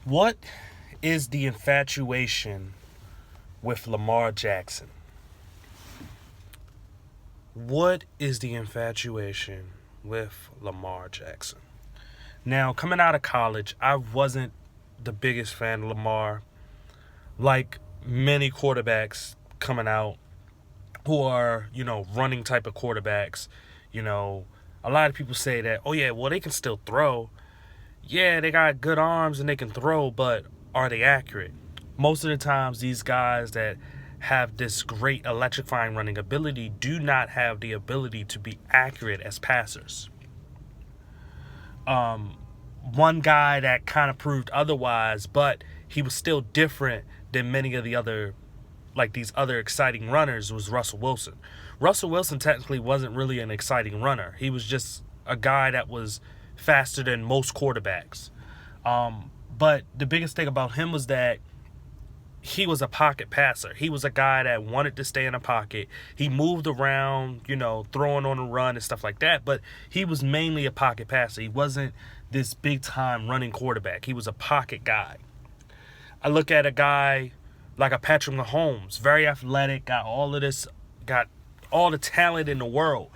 What is the infatuation with Lamar Jackson? What is the infatuation with Lamar Jackson? Now, coming out of college, I wasn't the biggest fan of Lamar. Like many quarterbacks coming out who are, running type of quarterbacks, you know, a lot of people say that, oh yeah, well, they can still throw. Yeah, they got good arms and they can throw, but are they accurate? Most of the times, these guys that have this great electrifying running ability do not have the ability to be accurate as passers. One guy that kind of proved otherwise, but he was still different than many of the other, like these other exciting runners, was Russell Wilson. Russell Wilson technically wasn't really an exciting runner. He was just a guy that was faster than most quarterbacks. But the biggest thing about him was that he was a pocket passer. He was a guy that wanted to stay in a pocket. He moved around, throwing on the run and stuff like that. But he was mainly a pocket passer. He wasn't this big-time running quarterback. He was a pocket guy. I look at a guy like a Patrick Mahomes, very athletic, got all the talent in the world.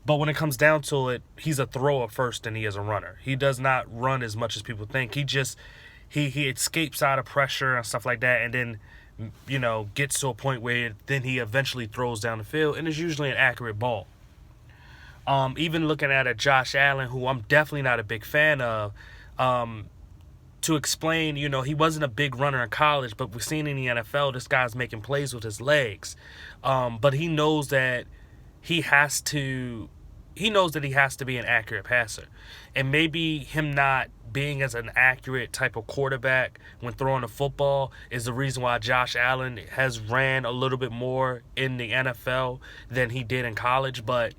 But when it comes down to it, he's a thrower first than he is a runner. He does not run as much as people think. He escapes out of pressure and stuff like that, and then, gets to a point where then he eventually throws down the field, and it's usually an accurate ball. Even looking at a Josh Allen, who I'm definitely not a big fan of, to explain, he wasn't a big runner in college, but we've seen in the NFL, this guy's making plays with his legs. But he knows that he has to be an accurate passer. And maybe him not being as an accurate type of quarterback when throwing the football is the reason why Josh Allen has ran a little bit more in the NFL than he did in college. But,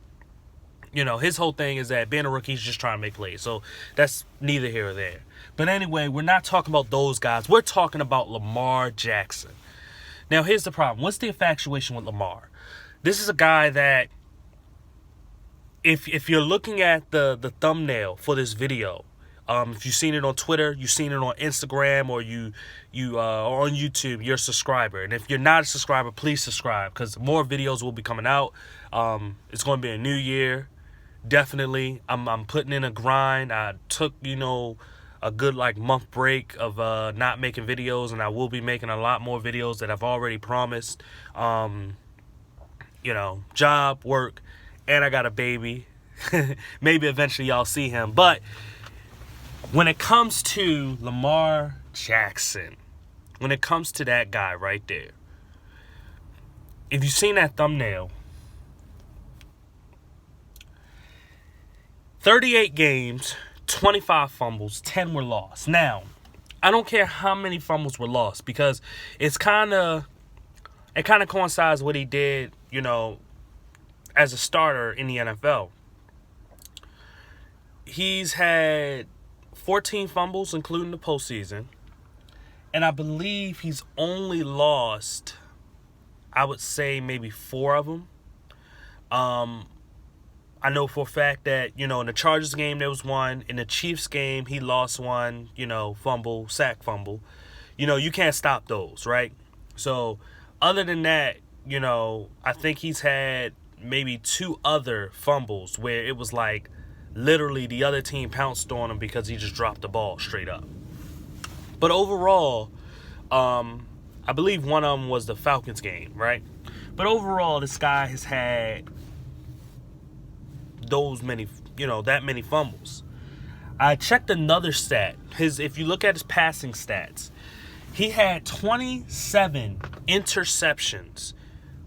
his whole thing is that being a rookie, he's just trying to make plays. So that's neither here or there. But anyway, we're not talking about those guys. We're talking about Lamar Jackson. Now, here's the problem. What's the infatuation with Lamar? This is a guy that, if you're looking at the thumbnail for this video, if you've seen it on Twitter, you've seen it on Instagram, or you on YouTube, you're a subscriber. And if you're not a subscriber, please subscribe, because more videos will be coming out. It's going to be a new year. Definitely. I'm putting in a grind. I took, a good month break of not making videos, and I will be making a lot more videos that I've already promised. Job, work, and I got a baby. Maybe eventually y'all see him. But when it comes to Lamar Jackson, when it comes to that guy right there, if you've seen that thumbnail, 38 games, 25 fumbles, 10 were lost. Now, I don't care how many fumbles were lost, because it kind of coincides what he did, as a starter in the NFL. He's had 14 fumbles, including the postseason. And I believe he's only lost, I would say, maybe 4 of them. I know for a fact that, in the Chargers game, there was one. In the Chiefs game, he lost one, sack fumble. You can't stop those, right? So, other than that, I think he's had maybe 2 other fumbles where it was like literally the other team pounced on him because he just dropped the ball straight up. But overall, I believe one of them was the Falcons game, right? But overall, this guy has had that many fumbles. I checked another stat. If you look at his passing stats, he had 27 interceptions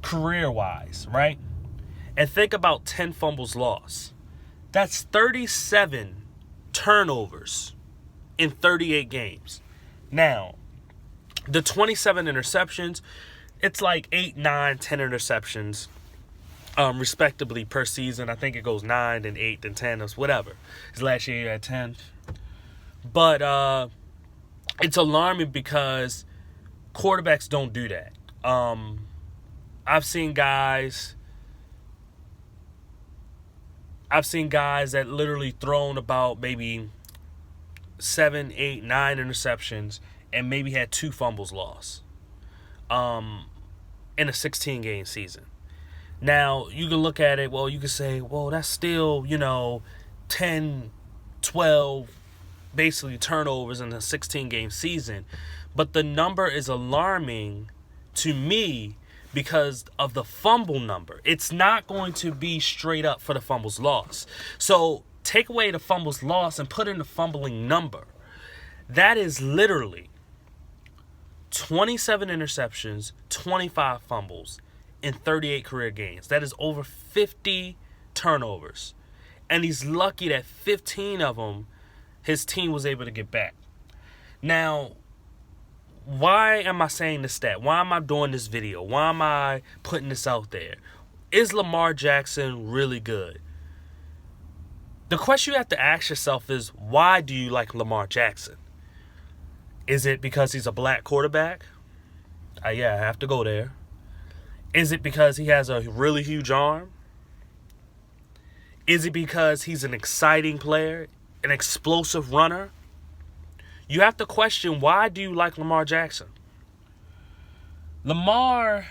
career-wise, right? And think about 10 fumbles lost. That's 37 turnovers in 38 games. Now, the 27 interceptions, it's like 8, 9, 10 interceptions, respectively, per season. I think it goes 9, then 8, then 10, or whatever. His last year he had 10. But it's alarming because quarterbacks don't do that. I've seen guys that literally thrown about maybe 7, 8, 9 interceptions, and maybe had 2 fumbles lost in a 16-game season. Now, you can look at it, well, you can say, well, that's still, 10, 12, basically turnovers in a 16-game season. But the number is alarming to me because of the fumble number. It's not going to be straight up for the fumbles lost. So take away the fumbles lost and put in the fumbling number. That is literally 27 interceptions, 25 fumbles in 38 career games. That is over 50 turnovers. And he's lucky that 15 of them his team was able to get back. Now, why am I saying this stat? Why am I doing this video? Why am I putting this out there? Is Lamar Jackson really good? The question you have to ask yourself is, why do you like Lamar Jackson? Is it because he's a black quarterback? Yeah, I have to go there. Is it because he has a really huge arm? Is it because he's an exciting player, an explosive runner? You have to question, why do you like Lamar Jackson? Lamar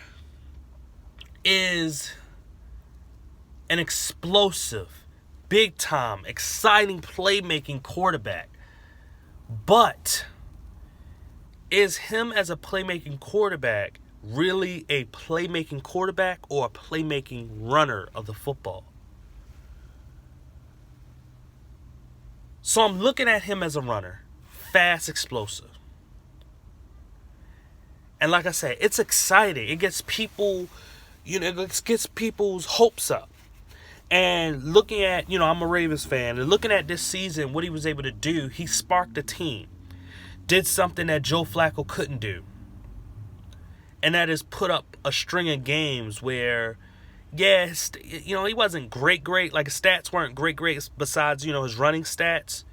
is an explosive, big-time, exciting playmaking quarterback. But is him as a playmaking quarterback really a playmaking quarterback or a playmaking runner of the football? So I'm looking at him as a runner. Fast, explosive. And like I said, it's exciting. It gets people, it gets people's hopes up. And looking at, I'm a Ravens fan, and looking at this season, what he was able to do, he sparked the team. Did something that Joe Flacco couldn't do. And that is put up a string of games where, yes, he wasn't great. Like his stats weren't great besides, his running stats.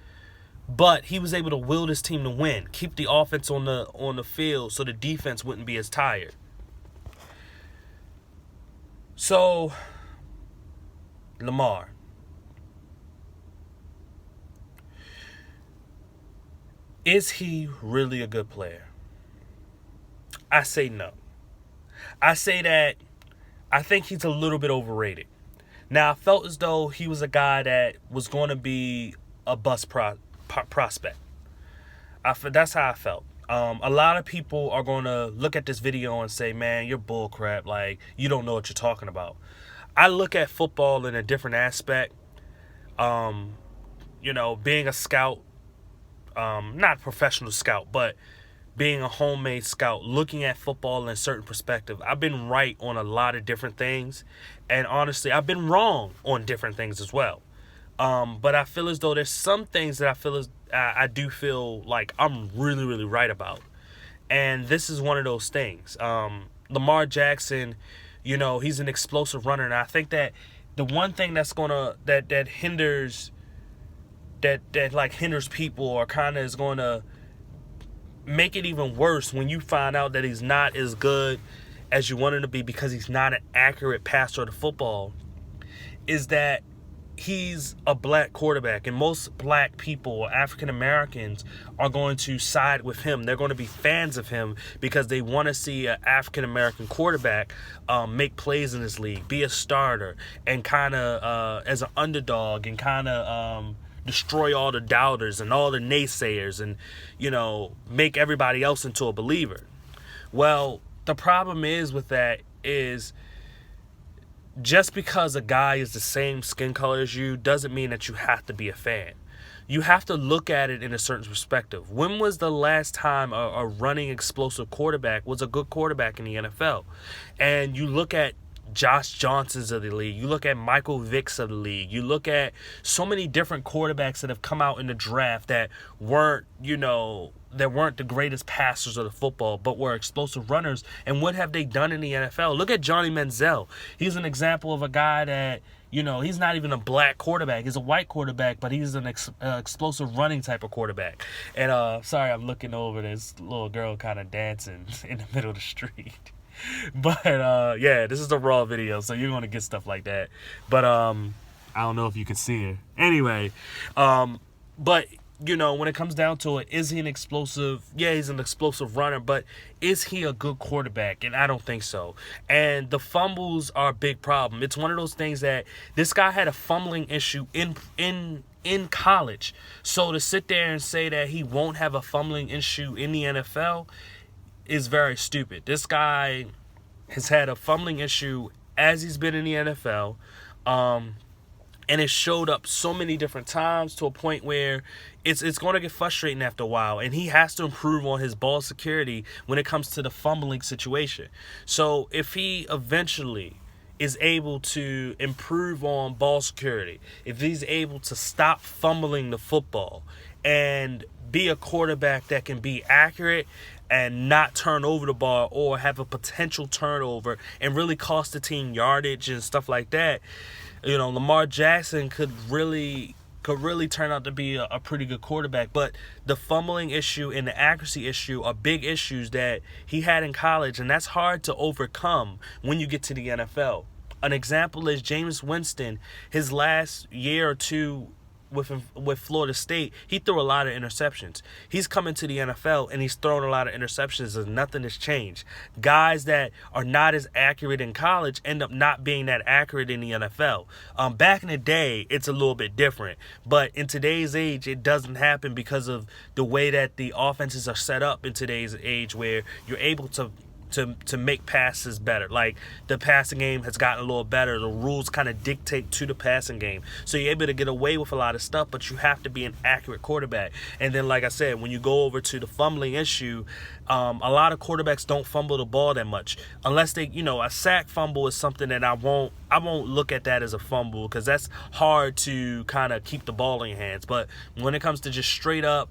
But he was able to will his team to win, keep the offense on the field so the defense wouldn't be as tired. So, Lamar. Is he really a good player? I say no. I say that I think he's a little bit overrated. Now, I felt as though he was a guy that was going to be a bust prospect. That's how I felt. A lot of people are going to look at this video and say, man, you're bullcrap. Like, you don't know what you're talking about. I look at football in a different aspect. Being a scout, not a professional scout, but being a homemade scout, looking at football in a certain perspective. I've been right on a lot of different things. And honestly, I've been wrong on different things as well. But I feel as though there's some things that I do feel like I'm really, really right about. And this is one of those things. Lamar Jackson, he's an explosive runner. And I think that the one thing that's that hinders people, or kind of is going to make it even worse when you find out that he's not as good as you want him to be because he's not an accurate passer of the football, is that he's a black quarterback, and most black people or African Americans are going to side with him. They're going to be fans of him because they want to see an African American quarterback make plays in this league, be a starter, and kind of as an underdog, and kind of destroy all the doubters and all the naysayers, and make everybody else into a believer. Well, the problem is with that is, just because a guy is the same skin color as you doesn't mean that you have to be a fan. You have to look at it in a certain perspective. When was the last time a running explosive quarterback was a good quarterback in the NFL? And you look at Josh Johnsons of the league. You look at Michael Vicks of the league. You look at so many different quarterbacks that have come out in the draft that weren't, the greatest passers of the football, but were explosive runners. And what have they done in the NFL? Look at Johnny Manziel. He's an example of a guy that, he's not even a black quarterback. He's a white quarterback, but he's an explosive running type of quarterback. And sorry, I'm looking over this little girl kind of dancing in the middle of the street. But this is a raw video, so you're gonna get stuff like that. But I don't know if you can see her. Anyway, but when it comes down to it, is he an explosive? Yeah, he's an explosive runner, but is he a good quarterback? And I don't think so. And the fumbles are a big problem. It's one of those things that this guy had a fumbling issue in college. So to sit there and say that he won't have a fumbling issue in the NFL is very stupid. This guy has had a fumbling issue as he's been in the NFL. And it showed up so many different times to a point where it's going to get frustrating after a while. And he has to improve on his ball security when it comes to the fumbling situation. So if he eventually is able to improve on ball security, if he's able to stop fumbling the football and be a quarterback that can be accurate and not turn over the ball or have a potential turnover and really cost the team yardage and stuff like that, Lamar Jackson could really turn out to be a pretty good quarterback. But the fumbling issue and the accuracy issue are big issues that he had in college, and that's hard to overcome when you get to the NFL. An example is Jameis Winston. His last year or two with Florida State, he threw a lot of interceptions. He's coming to the NFL and he's throwing a lot of interceptions and nothing has changed. Guys that are not as accurate in college end up not being that accurate in the NFL. Back in the day, it's a little bit different. But in today's age, it doesn't happen because of the way that the offenses are set up in today's age, where you're able to make passes better. Like, the passing game has gotten a little better. The rules kind of dictate to the passing game. So you're able to get away with a lot of stuff, but you have to be an accurate quarterback. And then, like I said, when you go over to the fumbling issue, a lot of quarterbacks don't fumble the ball that much. Unless they, a sack fumble is something that I won't look at that as a fumble, because that's hard to kind of keep the ball in your hands. But when it comes to just straight up,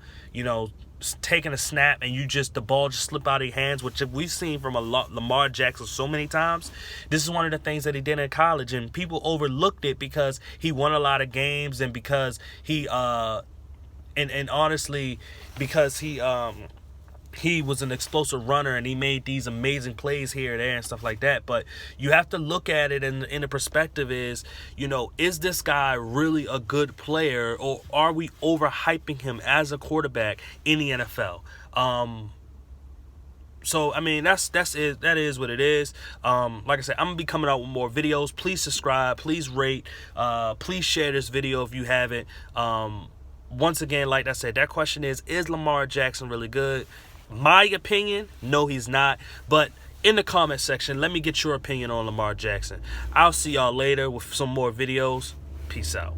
taking a snap and the ball just slip out of your hands, which we've seen from Lamar Jackson so many times. This is one of the things that he did in college, and people overlooked it because he won a lot of games and because he and honestly because he was an explosive runner and he made these amazing plays here and there and stuff like that. But you have to look at it in the perspective is this guy really a good player, or are we overhyping him as a quarterback in the NFL? So, I mean, that's it. That is what it is. Like I said, I'm going to be coming out with more videos. Please subscribe. Please rate. Please share this video if you haven't. Once again, like I said, that question is Lamar Jackson really good? My opinion, no, he's not. But in the comment section, let me get your opinion on Lamar Jackson. I'll see y'all later with some more videos. Peace out.